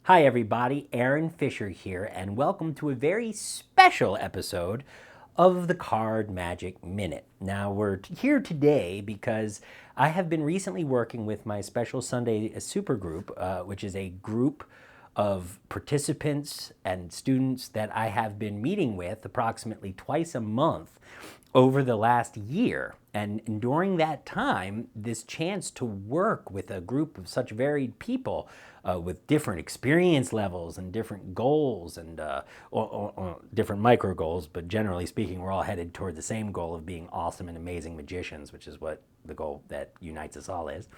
Hi everybody, Aaron Fisher here, and welcome to a very special episode of the Card Magic Minute. Now we're here today because I have been recently working with my Special Sunday Supergroup, which is a group of participants and students that I have been meeting with approximately twice a month over the last year. And during that time, this chance to work with a group of such varied people with different experience levels and different goals and or different micro goals, but generally speaking, we're all headed toward the same goal of being awesome and amazing magicians, which is what the goal that unites us all is.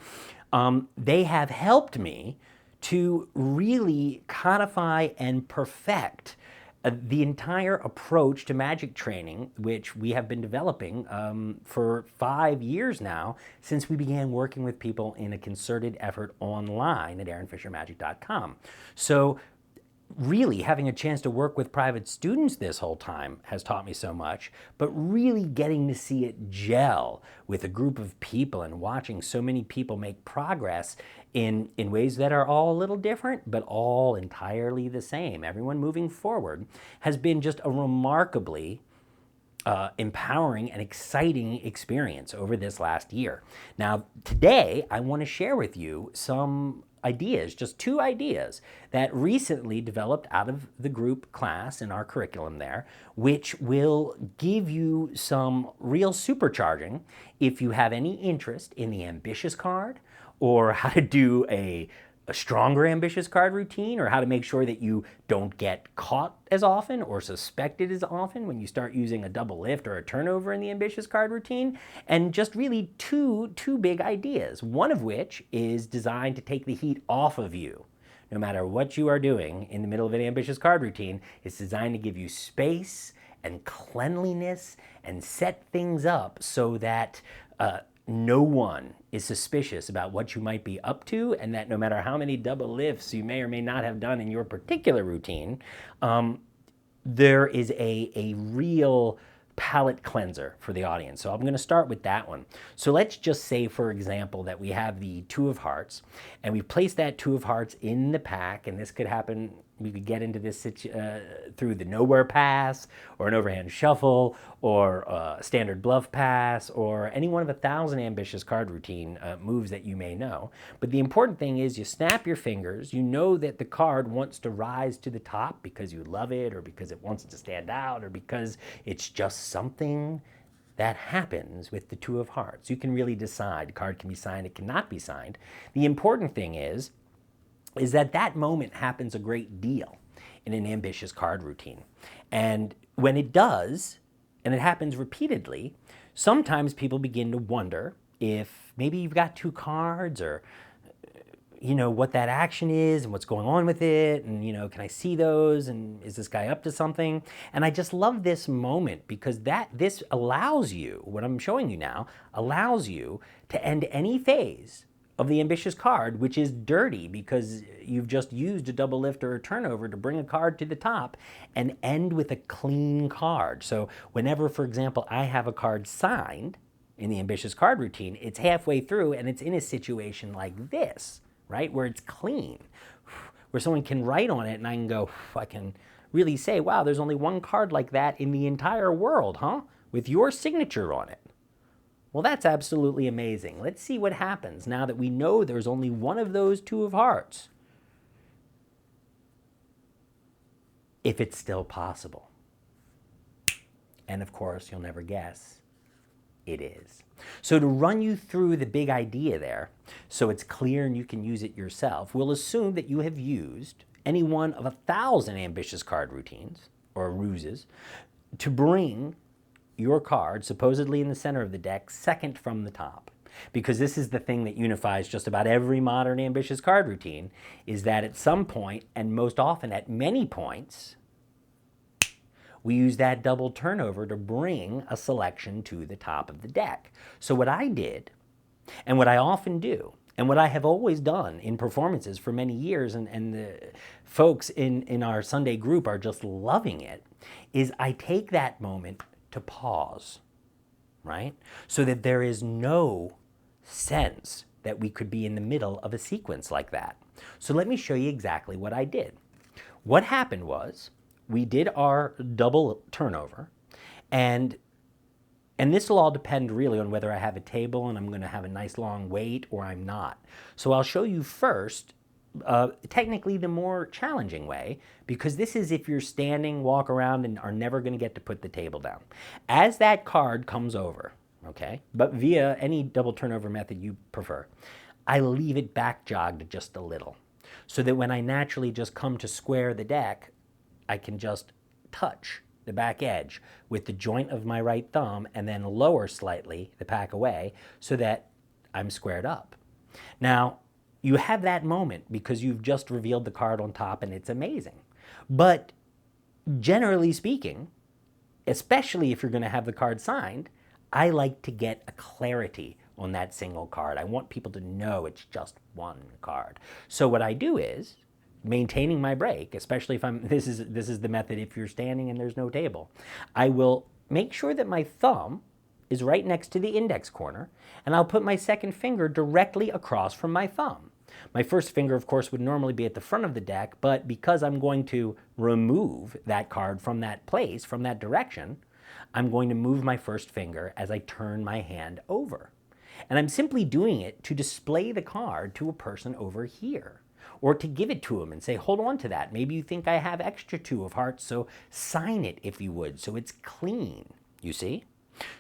They have helped me to really codify and perfect the entire approach to magic training, which we have been developing for 5 years now, since we began working with people in a concerted effort online at aaronfishermagic.com. So really having a chance to work with private students this whole time has taught me so much, but really getting to see it gel with a group of people and watching so many people make progress in ways that are all a little different, but all entirely the same. Everyone moving forward has been just a remarkably empowering and exciting experience over this last year. Now, today, I want to share with you some ideas, just 2 ideas that recently developed out of the group class in our curriculum there, which will give you some real supercharging if you have any interest in the ambitious card or how to do a stronger ambitious card routine, or how to make sure that you don't get caught as often or suspected as often when you start using a double lift or a turnover in the ambitious card routine. And just really two big ideas, one of which is designed to take the heat off of you. No matter what you are doing in the middle of an ambitious card routine, it's designed to give you space and cleanliness and set things up so that no one is suspicious about what you might be up to, and that no matter how many double lifts you may or may not have done in your particular routine, there is a real palate cleanser for the audience. So I'm going to start with that one. So let's just say, for example, that we have the 2 of hearts, and we place that 2 of hearts in the pack, and this could happen, we could get into this through the nowhere pass, or an overhand shuffle, or a standard bluff pass, or any one of 1,000 ambitious card routine moves that you may know. But the important thing is you snap your fingers, you know that the card wants to rise to the top because you love it, or because it wants to stand out, or because it's just something that happens with the 2 of hearts. You can really decide. The card can be signed, it cannot be signed. The important thing is that that moment happens a great deal in an ambitious card routine. And when it does, and it happens repeatedly, sometimes people begin to wonder if maybe you've got 2 cards, or what that action is and what's going on with it, and can I see those, and is this guy up to something? And I just love this moment because this allows you, what I'm showing you now, allows you to end any phase of the ambitious card, which is dirty because you've just used a double lift or a turnover to bring a card to the top, and end with a clean card. So whenever, for example, I have a card signed in the ambitious card routine, it's halfway through and it's in a situation like this, right, where it's clean, where someone can write on it and I can go, I can really say, wow, there's only one card like that in the entire world, huh? With your signature on it. Well, that's absolutely amazing. Let's see what happens now that we know there's only one of those 2 of hearts. If it's still possible. And of course, you'll never guess, it is. So to run you through the big idea there, so it's clear and you can use it yourself, we'll assume that you have used any one of 1,000 ambitious card routines, or ruses, to bring your card, supposedly in the center of the deck, second from the top. Because this is the thing that unifies just about every modern ambitious card routine, is that at some point, and most often at many points, we use that double turnover to bring a selection to the top of the deck. So what I did, and what I often do, and what I have always done in performances for many years, and the folks in our Sunday group are just loving it, is I take that moment to pause, right? So that there is no sense that we could be in the middle of a sequence like that. So let me show you exactly what I did. What happened was we did our double turnover, and this will all depend really on whether I have a table and I'm going to have a nice long wait or I'm not. So I'll show you first technically the more challenging way, because this is if you're standing, walk around, and are never going to get to put the table down. As that card comes over, okay, but via any double turnover method you prefer, I leave it back jogged just a little, so that when I naturally just come to square the deck, I can just touch the back edge with the joint of my right thumb and then lower slightly the pack away so that I'm squared up. Now, you have that moment because you've just revealed the card on top and it's amazing. But generally speaking, especially if you're going to have the card signed, I like to get a clarity on that single card. I want people to know it's just one card. So what I do is, maintaining my break, especially if this is the method if you're standing and there's no table, I will make sure that my thumb is right next to the index corner, and I'll put my second finger directly across from my thumb. My first finger, of course, would normally be at the front of the deck, but because I'm going to remove that card from that place, from that direction, I'm going to move my first finger as I turn my hand over. And I'm simply doing it to display the card to a person over here, or to give it to them and say, hold on to that. Maybe you think I have extra 2 of hearts, so sign it if you would, so it's clean, you see?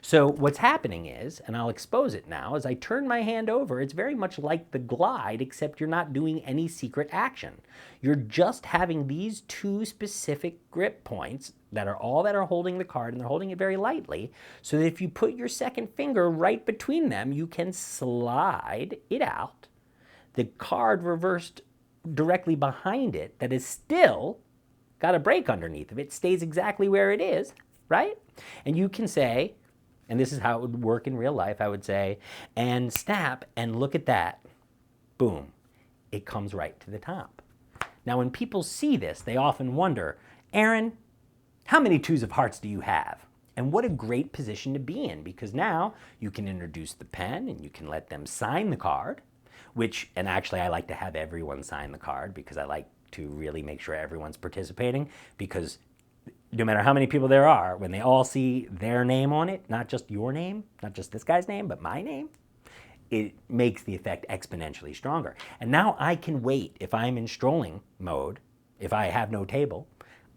So what's happening is, and I'll expose it now, as I turn my hand over, it's very much like the glide, except you're not doing any secret action. You're just having these 2 specific grip points that are all that are holding the card, and they're holding it very lightly, so that if you put your second finger right between them, you can slide it out. The card reversed directly behind it that is still got a break underneath of it, stays exactly where it is, right? And you can say, and this is how it would work in real life, I would say, and snap, and look at that. Boom. It comes right to the top. Now, when people see this, they often wonder, Aaron, how many 2s of hearts do you have? And what a great position to be in, because now you can introduce the pen and you can let them sign the card, which, and actually I like to have everyone sign the card because I like to really make sure everyone's participating, because no matter how many people there are, when they all see their name on it, not just your name, not just this guy's name, but my name, it makes the effect exponentially stronger. And now I can wait. If I'm in strolling mode, if I have no table,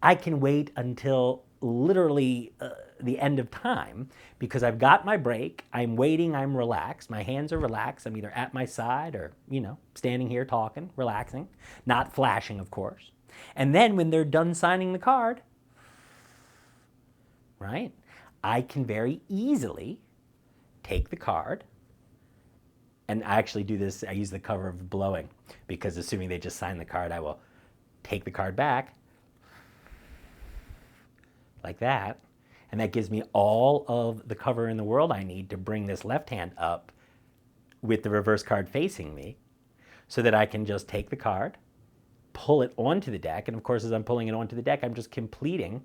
I can wait until literally the end of time, because I've got my break, I'm waiting, I'm relaxed, my hands are relaxed, I'm either at my side or, standing here talking, relaxing, not flashing, of course. And then when they're done signing the card, right, I can very easily take the card, and I actually do this, I use the cover of blowing, because assuming they just sign the card, I will take the card back, like that, and that gives me all of the cover in the world I need to bring this left hand up with the reverse card facing me, so that I can just take the card, pull it onto the deck, and of course as I'm pulling it onto the deck, I'm just completing,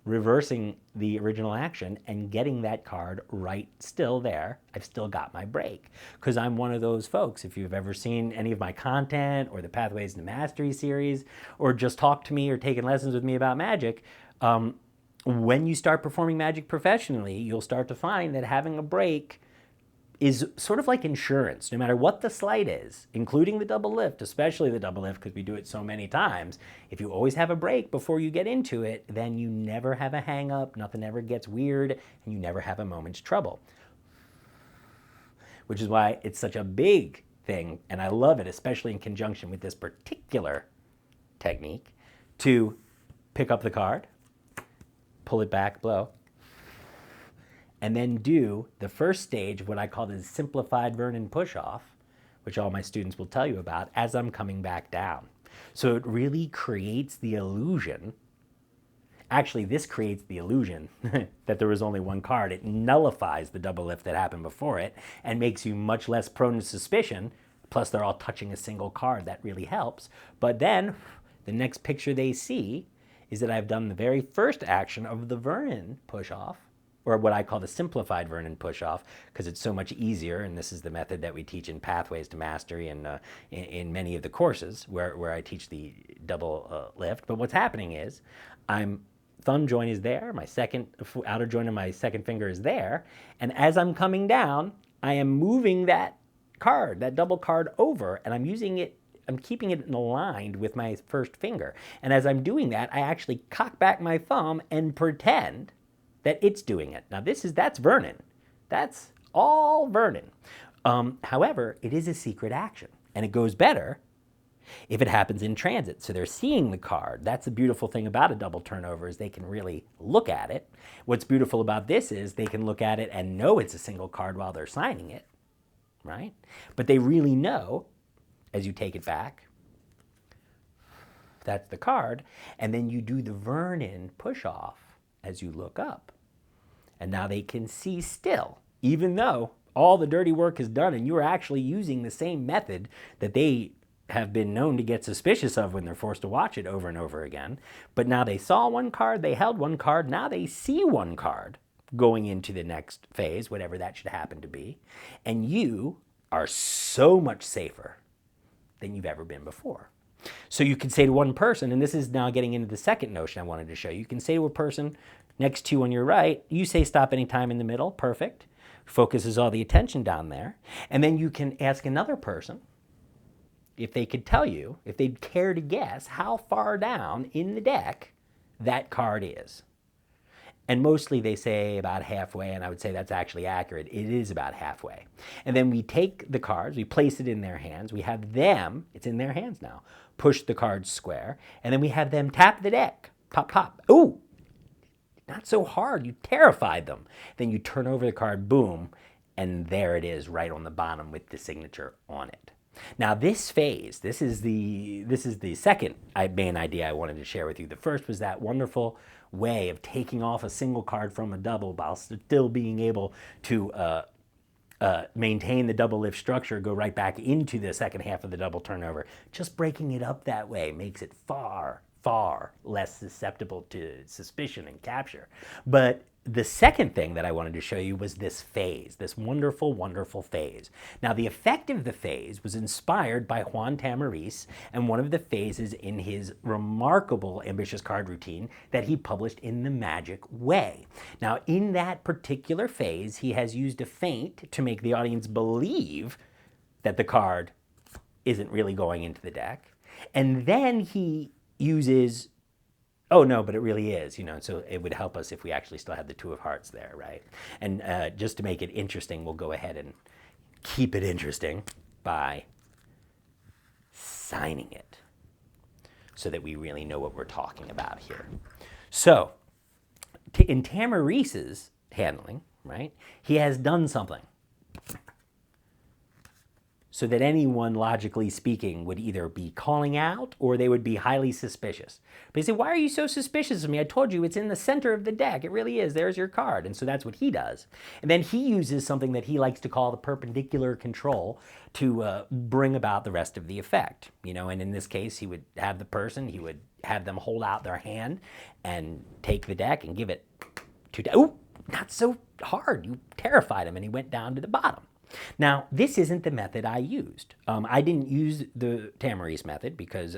reversing the original action and getting that card right still there. I've still got my break, because I'm one of those folks, if you've ever seen any of my content or the Pathways to Mastery series, or just talked to me or taken lessons with me about magic, when you start performing magic professionally, you'll start to find that having a break is sort of like insurance. No matter what the sleight is, including the double lift, especially the double lift because we do it so many times, if you always have a break before you get into it, then you never have a hang up, nothing ever gets weird, and you never have a moment's trouble. Which is why it's such a big thing, and I love it, especially in conjunction with this particular technique, to pick up the card, pull it back, blow, and then do the first stage of what I call the simplified Vernon push-off, which all my students will tell you about, as I'm coming back down. So it really creates the illusion, actually this creates the illusion that there was only one card. It nullifies the double lift that happened before it and makes you much less prone to suspicion, plus they're all touching a single card. That really helps. But then the next picture they see is that I've done the very first action of the Vernon push-off or what I call the simplified Vernon push-off, because it's so much easier, and this is the method that we teach in Pathways to Mastery and in many of the courses where I teach the double lift. But what's happening is thumb joint is there, my second outer joint of my second finger is there, and as I'm coming down, I am moving that card, that double card over, and I'm keeping it aligned with my first finger. And as I'm doing that, I actually cock back my thumb and pretend that it's doing it. Now that's Vernon. That's all Vernon. However, it is a secret action, and it goes better if it happens in transit. So they're seeing the card. That's the beautiful thing about a double turnover, is they can really look at it. What's beautiful about this is they can look at it and know it's a single card while they're signing it, right? But they really know, as you take it back, that's the card, and then you do the Vernon push-off as you look up. And now they can see still, even though all the dirty work is done and you're actually using the same method that they have been known to get suspicious of when they're forced to watch it over and over again. But now they saw one card, they held one card, now they see one card going into the next phase, whatever that should happen to be. And you are so much safer than you've ever been before. So you can say to one person, and this is now getting into the second notion I wanted to show you, can say to a person next to you on your right, you say stop anytime in the middle, perfect, focuses all the attention down there. And then you can ask another person if they could tell you, if they'd care to guess how far down in the deck that card is. And mostly they say about halfway, and I would say that's actually accurate. It is about halfway. And then we take the cards, we place it in their hands, we have them, it's in their hands now, push the cards square, and then we have them tap the deck, pop, pop. Ooh, not so hard, you terrified them. Then you turn over the card, boom, and there it is right on the bottom with the signature on it. Now this phase, this is the second main idea I wanted to share with you. The first was that wonderful way of taking off a single card from a double while still being able to maintain the double lift structure, go right back into the second half of the double turnover. Just breaking it up that way makes it far, far less susceptible to suspicion and capture. But the second thing that I wanted to show you was this phase, this wonderful, wonderful phase. Now, the effect of the phase was inspired by Juan Tamariz and one of the phases in his remarkable ambitious card routine that he published in The Magic Way. Now, in that particular phase, he has used a feint to make the audience believe that the card isn't really going into the deck. And then he uses, oh no, but it really is, so it would help us if we actually still had the two of hearts there, right? And just to make it interesting, we'll go ahead and keep it interesting by signing it so that we really know what we're talking about here. So in Tamariz's handling, right, he has done something so that anyone, logically speaking, would either be calling out or they would be highly suspicious. But he said, why are you so suspicious of me? I told you it's in the center of the deck. It really is. There's your card. And so that's what he does. And then he uses something that he likes to call the perpendicular control to bring about the rest of the effect. And in this case, he would have the person, he would have them hold out their hand and take the deck and give it to, ooh, not so hard. You terrified him and he went down to the bottom. Now, this isn't the method I used. I didn't use the Tamariz method because,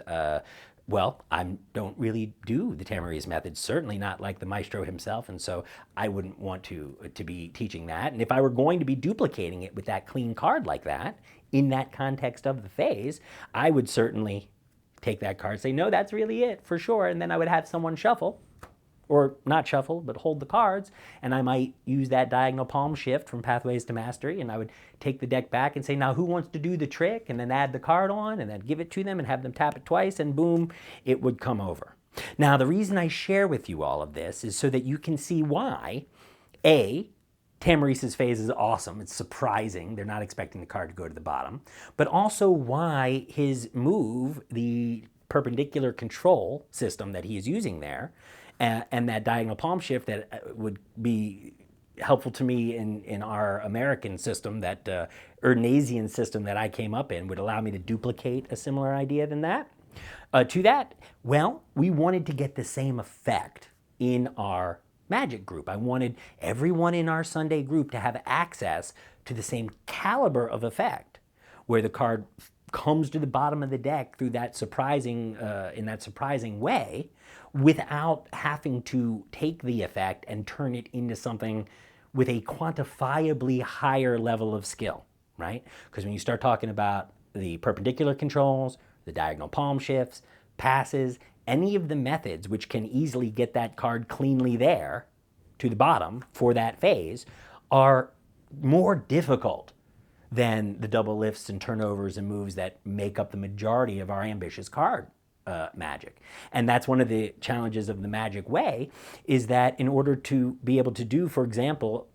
well, I don't really do the Tamariz method, certainly not like the maestro himself, and so I wouldn't want to be teaching that. And if I were going to be duplicating it with that clean card like that, in that context of the phase, I would certainly take that card, say, no, that's really it, for sure, and then I would have someone shuffle, or not shuffle, but hold the cards, and I might use that diagonal palm shift from Pathways to Mastery, and I would take the deck back and say, now who wants to do the trick, and then add the card on, and then give it to them, and have them tap it twice, and boom, it would come over. Now, the reason I share with you all of this is so that you can see why, A, Tamariz's phase is awesome, it's surprising, they're not expecting the card to go to the bottom, but also why his move, the perpendicular control system that he is using there, and that diagonal palm shift that would be helpful to me in our American system, that Ernasian system that I came up in, would allow me to duplicate a similar idea than that. To that, well, we wanted to get the same effect in our magic group. I wanted everyone in our Sunday group to have access to the same caliber of effect, where the card comes to the bottom of the deck through that surprising, in that surprising way, without having to take the effect and turn it into something with a quantifiably higher level of skill, right? Because when you start talking about the perpendicular controls, the diagonal palm shifts, passes, any of the methods which can easily get that card cleanly there to the bottom for that phase are more difficult than the double lifts and turnovers and moves that make up the majority of our ambitious card magic. And that's one of the challenges of the magic way, is that in order to be able to do, for example,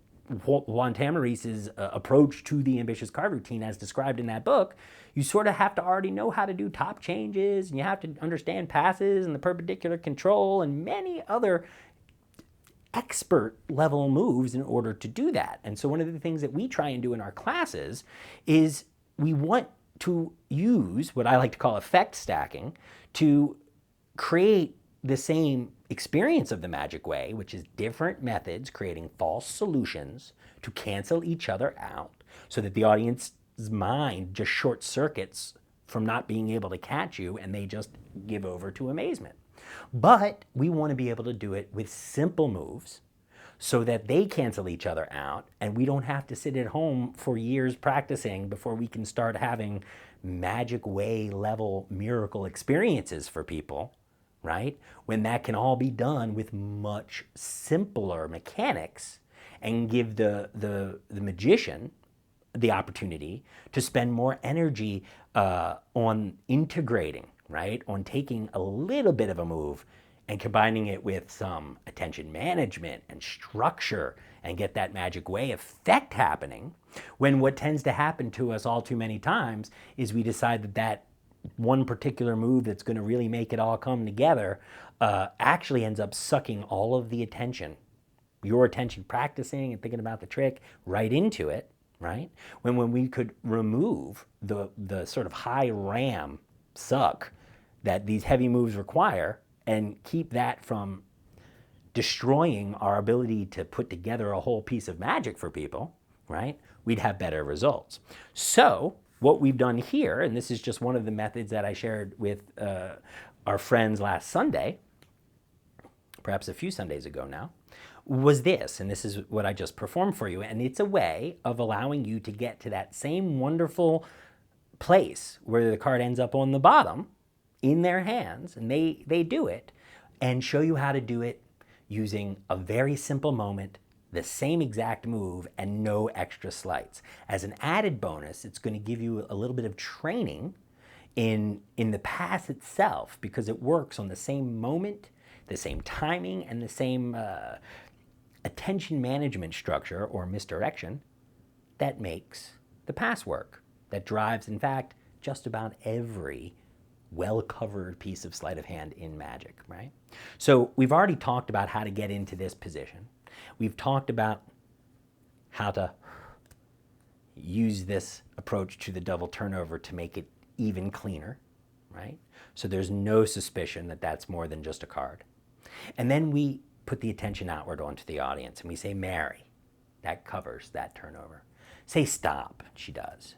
Juan Tamaris's approach to the ambitious card routine as described in that book, you sort of have to already know how to do top changes, and you have to understand passes and the perpendicular control and many other expert level moves in order to do that. And so one of the things that we try and do in our classes is we want to use what I like to call effect stacking to create the same experience of the magic way, which is different methods creating false solutions to cancel each other out so that the audience's mind just short circuits from not being able to catch you and they just give over to amazement. But we want to be able to do it with simple moves so that they cancel each other out and we don't have to sit at home for years practicing before we can start having magic way level miracle experiences for people, right? When that can all be done with much simpler mechanics and give the magician the opportunity to spend more energy on integrating, right? On taking a little bit of a move and combining it with some attention management and structure and get that magic way effect happening, when what tends to happen to us all too many times is we decide that that one particular move that's going to really make it all come together actually ends up sucking all of the attention, your attention practicing and thinking about the trick, right into it, right? When we could remove the sort of high RAM suck that these heavy moves require and keep that from destroying our ability to put together a whole piece of magic for people, right? We'd have better results. So what we've done here, and this is just one of the methods that I shared with our friends last Sunday, perhaps a few Sundays ago now, was this, and this is what I just performed for you, and it's a way of allowing you to get to that same wonderful place where the card ends up on the bottom in their hands, and they do it, and show you how to do it using a very simple moment, the same exact move, and no extra sleights. As an added bonus, it's going to give you a little bit of training in the pass itself, because it works on the same moment, the same timing, and the same attention management structure or misdirection that makes the pass work, that drives, in fact, just about every well-covered piece of sleight of hand in magic, right? So we've already talked about how to get into this position. We've talked about how to use this approach to the double turnover to make it even cleaner, right? So there's no suspicion that that's more than just a card. And then we put the attention outward onto the audience and we say, Mary, that covers that turnover. Say stop, she does.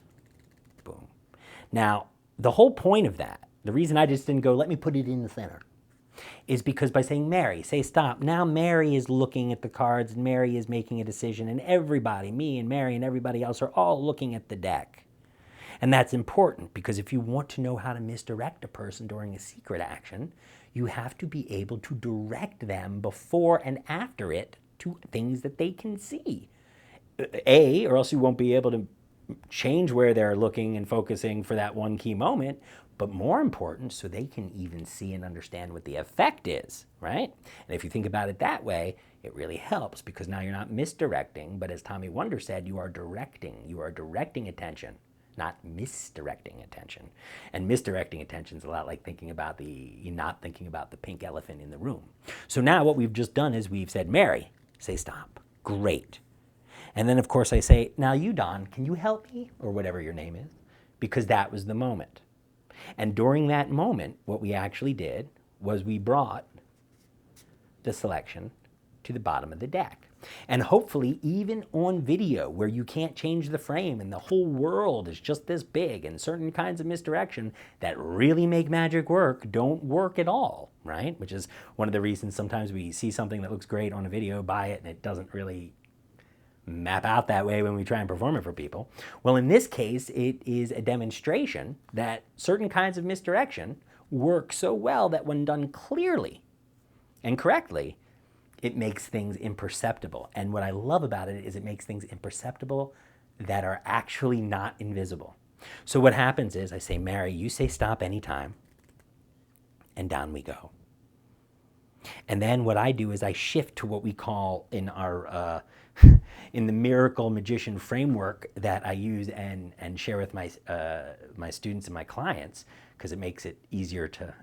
Boom. Now, the whole point of that, the reason I just didn't go, let me put it in the center, is because by saying Mary, say stop, now Mary is looking at the cards and Mary is making a decision, and everybody, me and Mary and everybody else, are all looking at the deck. And that's important because if you want to know how to misdirect a person during a secret action, you have to be able to direct them before and after it to things that they can see. Or else you won't be able to change where they're looking and focusing for that one key moment, but more important, so they can even see and understand what the effect is, right? And if you think about it that way, it really helps because now you're not misdirecting, but as Tommy Wonder said, you are directing attention, not misdirecting attention. And misdirecting attention is a lot like not thinking about the pink elephant in the room. So now what we've just done is we've said, Mary, say stop. Great. And then of course I say, now you, Don, can you help me? Or whatever your name is, because that was the moment. And during that moment, what we actually did was we brought the selection to the bottom of the deck. And hopefully even on video where you can't change the frame and the whole world is just this big, and certain kinds of misdirection that really make magic work don't work at all, right? Which is one of the reasons sometimes we see something that looks great on a video, buy it, and it doesn't really map out that way when we try and perform it for people. Well, in this case, it is a demonstration that certain kinds of misdirection work so well that when done clearly and correctly, it makes things imperceptible. And what I love about it is it makes things imperceptible that are actually not invisible. So what happens is I say, Mary, you say stop anytime, and down we go. And then what I do is I shift to what we call in our in the miracle magician framework that I use and share with my students and my clients, because it makes it easier to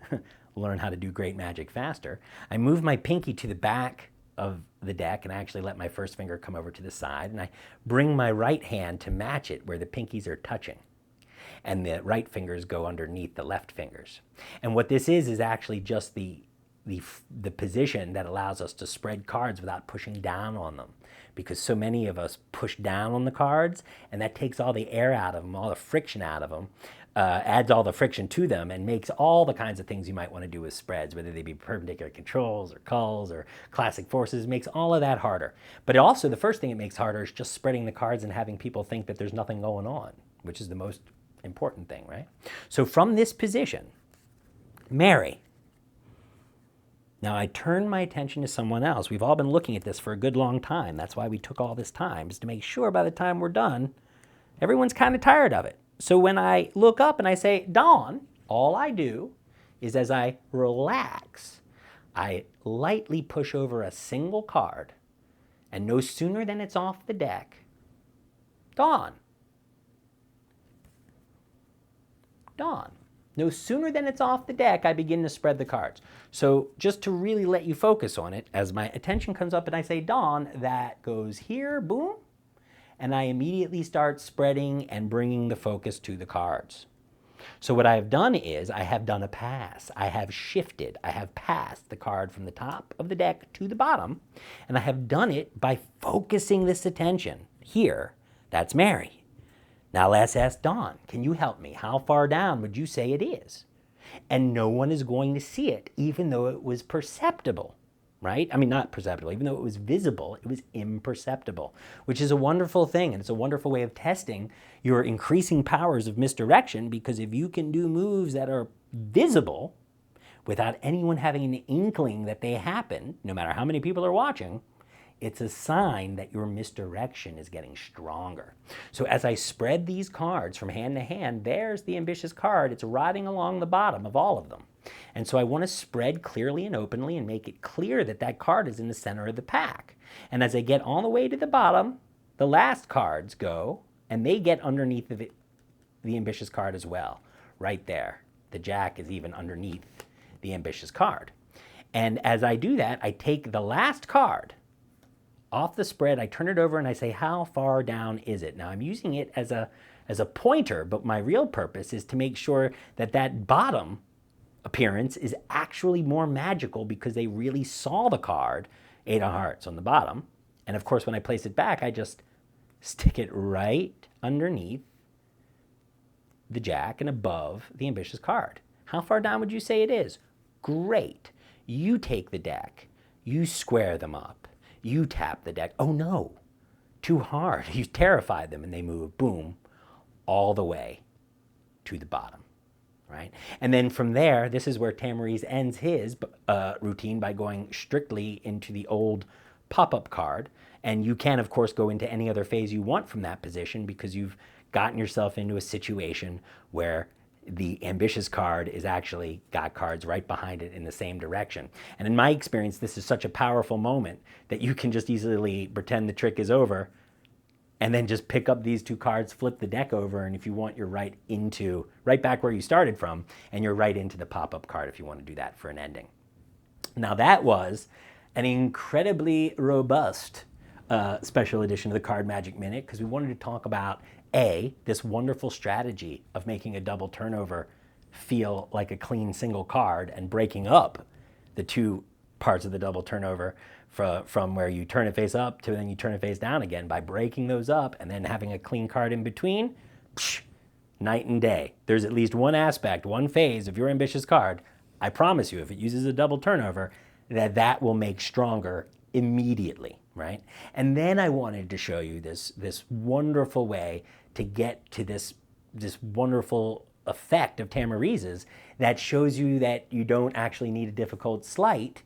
learn how to do great magic faster. I move my pinky to the back of the deck and I actually let my first finger come over to the side, and I bring my right hand to match it where the pinkies are touching, and the right fingers go underneath the left fingers. And what this is actually just the position that allows us to spread cards without pushing down on them, because so many of us push down on the cards, and that takes all the air out of them, all the friction out of them, adds all the friction to them, and makes all the kinds of things you might want to do with spreads, whether they be perpendicular controls or culls or classic forces, makes all of that harder. But also the first thing it makes harder is just spreading the cards and having people think that there's nothing going on, which is the most important thing, right? So from this position, Mary. Now I turn my attention to someone else. We've all been looking at this for a good long time. That's why we took all this time, is to make sure by the time we're done, everyone's kind of tired of it. So when I look up and I say, Dawn, all I do is as I relax, I lightly push over a single card, and no sooner than it's off the deck, Dawn. Dawn. No sooner than it's off the deck, I begin to spread the cards. So just to really let you focus on it, as my attention comes up and I say dawn, that goes here, boom, and I immediately start spreading and bringing the focus to the cards. So what I have done is I have done a pass. I have shifted. I have passed the card from the top of the deck to the bottom, and I have done it by focusing this attention. Here, that's Mary. Now let's ask Dawn, can you help me? How far down would you say it is? And no one is going to see it, even though it was perceptible, right? I mean, not perceptible, even though it was visible, it was imperceptible, which is a wonderful thing. And it's a wonderful way of testing your increasing powers of misdirection, because if you can do moves that are visible without anyone having an inkling that they happen, no matter how many people are watching, it's a sign that your misdirection is getting stronger. So as I spread these cards from hand to hand, there's the ambitious card. It's riding along the bottom of all of them. And so I want to spread clearly and openly and make it clear that that card is in the center of the pack. And as I get all the way to the bottom, the last cards go, and they get underneath the ambitious card as well. Right there. The jack is even underneath the ambitious card. And as I do that, I take the last card off the spread, I turn it over and I say, how far down is it? Now I'm using it as a pointer, but my real purpose is to make sure that that bottom appearance is actually more magical, because they really saw the card, 8 of hearts on the bottom. And of course, when I place it back, I just stick it right underneath the jack and above the ambitious card. How far down would you say it is? Great. You take the deck, you square them up. You tap the deck. Oh no, too hard. You terrified them and they move, boom, all the way to the bottom, right? And then from there, this is where Tamariz ends his routine by going strictly into the old pop-up card. And you can, of course, go into any other phase you want from that position, because you've gotten yourself into a situation where the ambitious card is actually got cards right behind it in the same direction. And in my experience, this is such a powerful moment that you can just easily pretend the trick is over and then just pick up these two cards, flip the deck over, and if you want, you're right back where you started from, and you're right into the pop-up card if you want to do that for an ending. Now that was an incredibly robust special edition of the Card Magic Minute, because we wanted to talk about this wonderful strategy of making a double turnover feel like a clean single card and breaking up the two parts of the double turnover from where you turn it face up to then you turn it face down again by breaking those up and then having a clean card in between, night and day. There's at least one aspect, one phase of your ambitious card, I promise you, if it uses a double turnover, that will make stronger immediately, right? And then I wanted to show you this wonderful way to get to this wonderful effect of Tamarizes that shows you that you don't actually need a difficult sleight.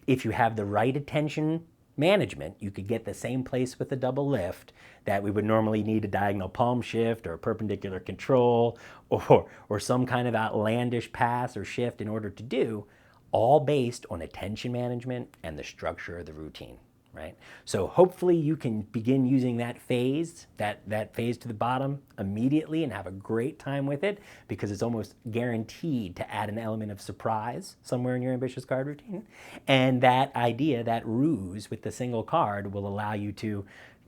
If you have the right attention management, you could get the same place with a double lift that we would normally need a diagonal palm shift or a perpendicular control or some kind of outlandish pass or shift in order to do, all based on attention management and the structure of the routine, right? So hopefully you can begin using that phase to the bottom immediately and have a great time with it, because it's almost guaranteed to add an element of surprise somewhere in your ambitious card routine. And that idea, that ruse with the single card, will allow you to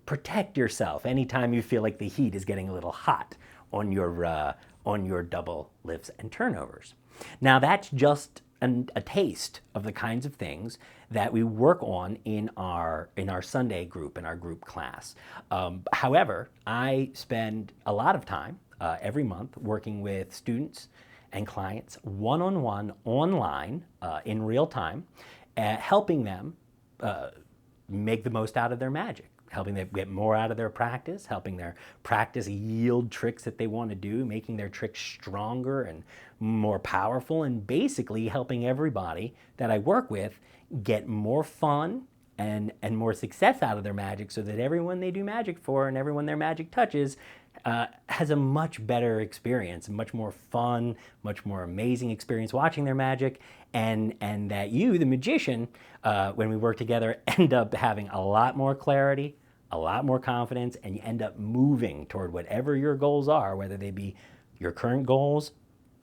protect yourself anytime you feel like the heat is getting a little hot on your double lifts and turnovers. Now that's just a taste of the kinds of things that we work on in our Sunday group, in our group class. However, I spend a lot of time every month working with students and clients one-on-one online in real time, helping them make the most out of their magic, helping them get more out of their practice, helping their practice yield tricks that they want to do, making their tricks stronger and more powerful, and basically helping everybody that I work with get more fun and more success out of their magic, so that everyone they do magic for and everyone their magic touches has a much better experience, a much more fun, much more amazing experience watching their magic, and that you, the magician, when we work together, end up having a lot more clarity, a lot more confidence, and you end up moving toward whatever your goals are, whether they be your current goals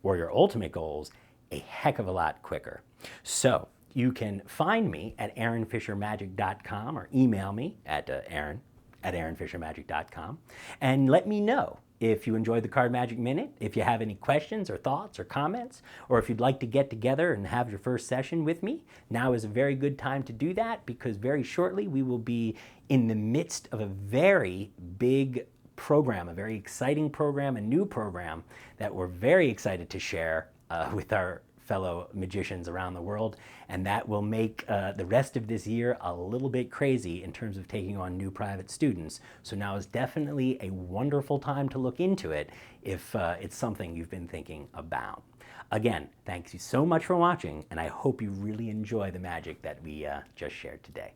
or your ultimate goals, a heck of a lot quicker. So you can find me at aaronfishermagic.com or email me at aaron@aaronfishermagic.com and let me know if you enjoyed the Card Magic Minute, if you have any questions or thoughts or comments, or if you'd like to get together and have your first session with me. Now is a very good time to do that, because very shortly we will be in the midst of a very big program, a very exciting program, a new program that we're very excited to share with our fellow magicians around the world, and that will make the rest of this year a little bit crazy in terms of taking on new private students. So now is definitely a wonderful time to look into it if it's something you've been thinking about. Again, thanks you so much for watching, and I hope you really enjoy the magic that we just shared today.